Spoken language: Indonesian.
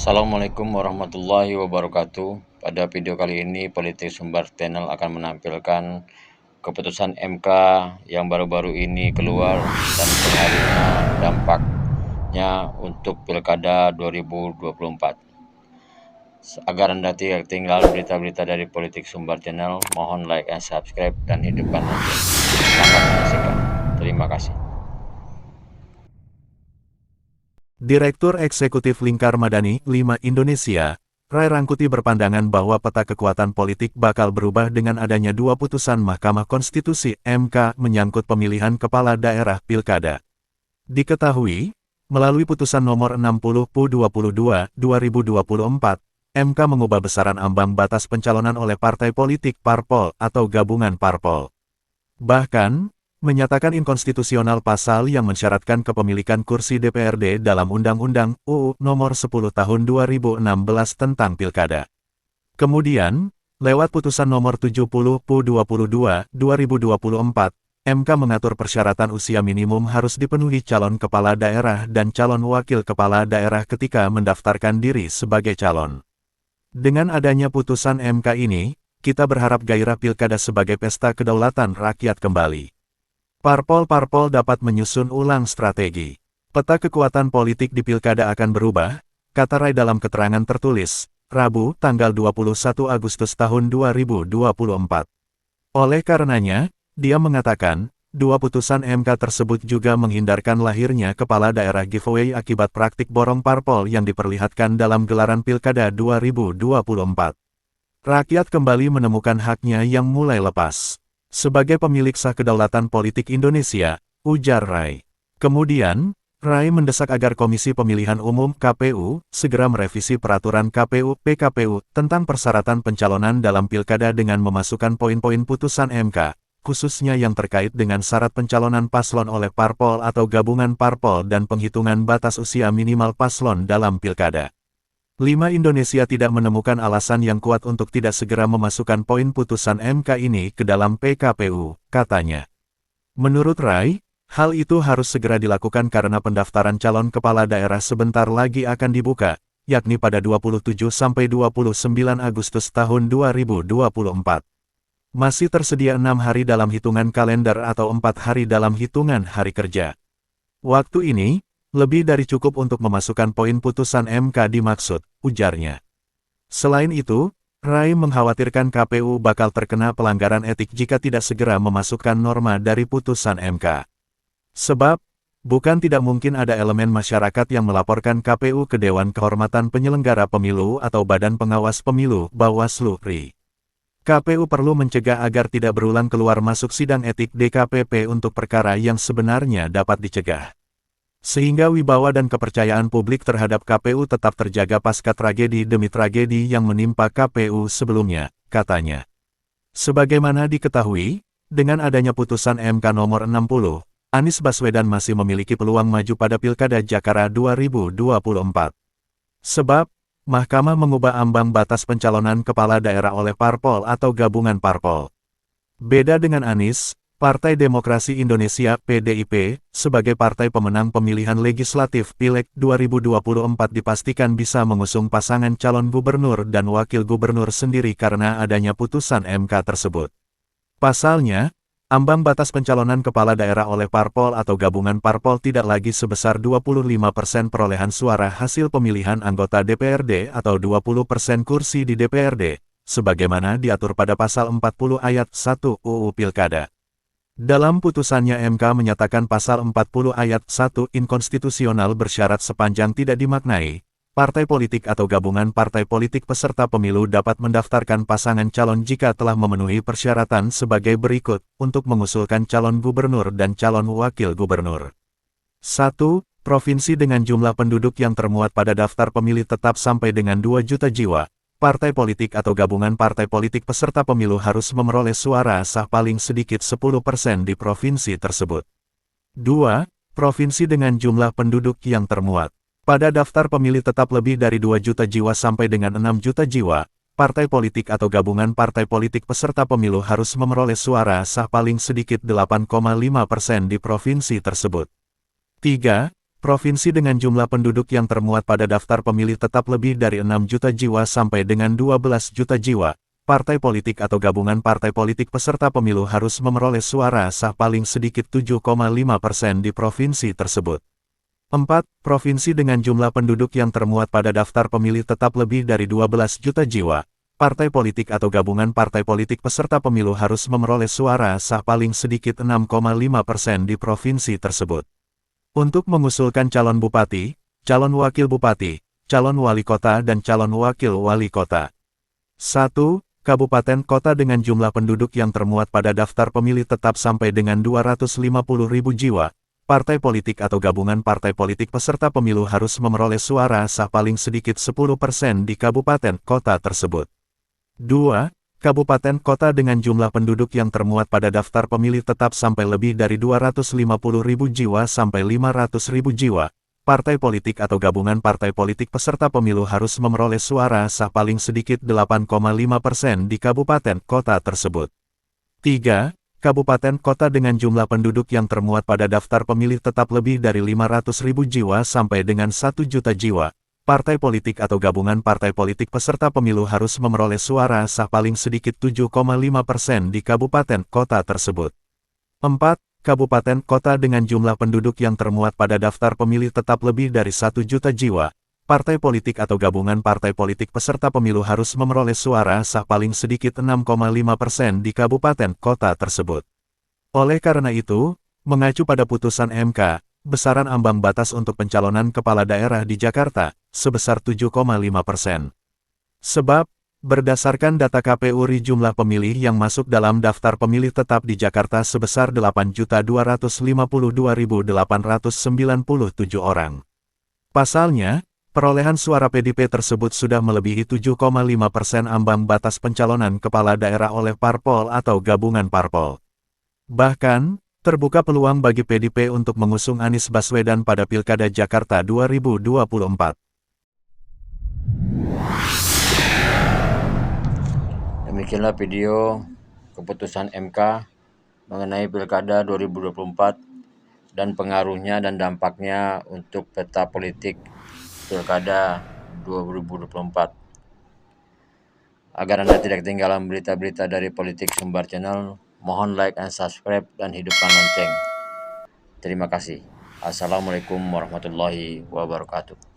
Assalamualaikum warahmatullahi wabarakatuh. Pada video kali ini, Politik Sumbar Channel akan menampilkan keputusan MK yang baru-baru ini keluar dan pengaruhnya dampaknya untuk Pilkada 2024. Agar Anda tidak ketinggalan berita-berita dari Politik Sumbar Channel, mohon like and subscribe dan hidupkan lonceng. Selamat menyaksikan. Terima kasih. Direktur Eksekutif Lingkar Madani, 5 Indonesia, Ray Rangkuti berpandangan bahwa peta kekuatan politik bakal berubah dengan adanya dua putusan Mahkamah Konstitusi (MK) menyangkut pemilihan kepala daerah Pilkada. Diketahui, melalui putusan nomor 60/22/2024, MK mengubah besaran ambang batas pencalonan oleh partai politik parpol atau gabungan parpol. Bahkan, menyatakan inkonstitusional pasal yang mensyaratkan kepemilikan kursi DPRD dalam Undang-Undang UU Nomor 10 Tahun 2016 tentang Pilkada. Kemudian, lewat putusan nomor 70/22/2024, MK mengatur persyaratan usia minimum harus dipenuhi calon kepala daerah dan calon wakil kepala daerah ketika mendaftarkan diri sebagai calon. Dengan adanya putusan MK ini, kita berharap gairah Pilkada sebagai pesta kedaulatan rakyat kembali. Parpol-parpol dapat menyusun ulang strategi. Peta kekuatan politik di Pilkada akan berubah, kata Ray dalam keterangan tertulis, Rabu, tanggal 21 Agustus tahun 2024. Oleh karenanya, dia mengatakan, dua putusan MK tersebut juga menghindarkan lahirnya kepala daerah giveaway akibat praktik borong parpol yang diperlihatkan dalam gelaran Pilkada 2024. Rakyat kembali menemukan haknya yang mulai lepas. Sebagai pemilik sah kedaulatan politik Indonesia, ujar Ray. Kemudian, Ray mendesak agar Komisi Pemilihan Umum (KPU) segera merevisi peraturan KPU (PKPU) tentang persyaratan pencalonan dalam Pilkada dengan memasukkan poin-poin putusan MK, khususnya yang terkait dengan syarat pencalonan paslon oleh parpol atau gabungan parpol dan penghitungan batas usia minimal paslon dalam Pilkada. 5 Indonesia tidak menemukan alasan yang kuat untuk tidak segera memasukkan poin putusan MK ini ke dalam PKPU, katanya. Menurut Ray, hal itu harus segera dilakukan karena pendaftaran calon kepala daerah sebentar lagi akan dibuka, yakni pada 27-29 Agustus tahun 2024. Masih tersedia 6 hari dalam hitungan kalender atau 4 hari dalam hitungan hari kerja. Waktu ini, lebih dari cukup untuk memasukkan poin putusan MK dimaksud, ujarnya. Selain itu, Ray mengkhawatirkan KPU bakal terkena pelanggaran etik jika tidak segera memasukkan norma dari putusan MK. Sebab, bukan tidak mungkin ada elemen masyarakat yang melaporkan KPU ke Dewan Kehormatan Penyelenggara Pemilu atau Badan Pengawas Pemilu (Bawaslu, RI). KPU perlu mencegah agar tidak berulang keluar masuk sidang etik DKPP untuk perkara yang sebenarnya dapat dicegah. Sehingga wibawa dan kepercayaan publik terhadap KPU tetap terjaga pasca tragedi demi tragedi yang menimpa KPU sebelumnya, katanya. Sebagaimana diketahui, dengan adanya putusan MK nomor 60, Anies Baswedan masih memiliki peluang maju pada Pilkada Jakarta 2024. Sebab, Mahkamah mengubah ambang batas pencalonan kepala daerah oleh parpol atau gabungan parpol. Beda dengan Anies, Partai Demokrasi Indonesia (PDIP), sebagai partai pemenang pemilihan legislatif Pileg 2024 dipastikan bisa mengusung pasangan calon gubernur dan wakil gubernur sendiri karena adanya putusan MK tersebut. Pasalnya, ambang batas pencalonan kepala daerah oleh parpol atau gabungan parpol tidak lagi sebesar 25% perolehan suara hasil pemilihan anggota DPRD atau 20% kursi di DPRD, sebagaimana diatur pada pasal 40 ayat 1 UU Pilkada. Dalam putusannya MK menyatakan pasal 40 ayat 1 inkonstitusional bersyarat sepanjang tidak dimaknai, partai politik atau gabungan partai politik peserta pemilu dapat mendaftarkan pasangan calon jika telah memenuhi persyaratan sebagai berikut untuk mengusulkan calon gubernur dan calon wakil gubernur. 1. Provinsi dengan jumlah penduduk yang termuat pada daftar pemilih tetap sampai dengan 2 juta jiwa. Partai politik atau gabungan partai politik peserta pemilu harus memperoleh suara sah paling sedikit 10% di provinsi tersebut. 2. Provinsi dengan jumlah penduduk yang termuat pada daftar pemilih tetap lebih dari 2 juta jiwa sampai dengan 6 juta jiwa. Partai politik atau gabungan partai politik peserta pemilu harus memperoleh suara sah paling sedikit 8,5% di provinsi tersebut. 3. Provinsi dengan jumlah penduduk yang termuat pada daftar pemilih tetap lebih dari 6 juta jiwa sampai dengan 12 juta jiwa. Partai politik atau gabungan partai politik peserta pemilu harus memperoleh suara sah paling sedikit 7,5% di provinsi tersebut. 4. Provinsi dengan jumlah penduduk yang termuat pada daftar pemilih tetap lebih dari 12 juta jiwa. Partai politik atau gabungan partai politik peserta pemilu harus memperoleh suara sah paling sedikit 6,5% di provinsi tersebut. Untuk mengusulkan calon bupati, calon wakil bupati, calon wali kota dan calon wakil wali kota. 1. Kabupaten kota dengan jumlah penduduk yang termuat pada daftar pemilih tetap sampai dengan 250.000 jiwa. Partai politik atau gabungan partai politik peserta pemilu harus memperoleh suara sah paling sedikit 10% di kabupaten kota tersebut. 2. Kabupaten kota dengan jumlah penduduk yang termuat pada daftar pemilih tetap sampai lebih dari 250.000 jiwa sampai 500.000 jiwa. Partai politik atau gabungan partai politik peserta pemilu harus memperoleh suara sah paling sedikit 8,5% di kabupaten kota tersebut. 3. Kabupaten kota dengan jumlah penduduk yang termuat pada daftar pemilih tetap lebih dari 500.000 jiwa sampai dengan 1 juta jiwa. Partai politik atau gabungan partai politik peserta pemilu harus memperoleh suara sah paling sedikit 7,5% di kabupaten kota tersebut. 4. Kabupaten kota dengan jumlah penduduk yang termuat pada daftar pemilih tetap lebih dari 1 juta jiwa. Partai politik atau gabungan partai politik peserta pemilu harus memperoleh suara sah paling sedikit 6,5% di kabupaten kota tersebut. Oleh karena itu, mengacu pada putusan MK, besaran ambang batas untuk pencalonan kepala daerah di Jakarta, sebesar 7,5%. Sebab, berdasarkan data KPU RI jumlah pemilih yang masuk dalam daftar pemilih tetap di Jakarta sebesar 8.252.897 orang. Pasalnya, perolehan suara PDP tersebut sudah melebihi 7,5% ambang batas pencalonan kepala daerah oleh parpol atau gabungan parpol. Bahkan, terbuka peluang bagi PDP untuk mengusung Anies Baswedan pada Pilkada Jakarta 2024. Demikianlah video keputusan MK mengenai Pilkada 2024 dan pengaruhnya dan dampaknya untuk peta politik Pilkada 2024. Agar Anda tidak ketinggalan berita-berita dari Politik Sumbar Channel, mohon like and subscribe dan hidupkan lonceng. Terima kasih. Assalamualaikum warahmatullahi wabarakatuh.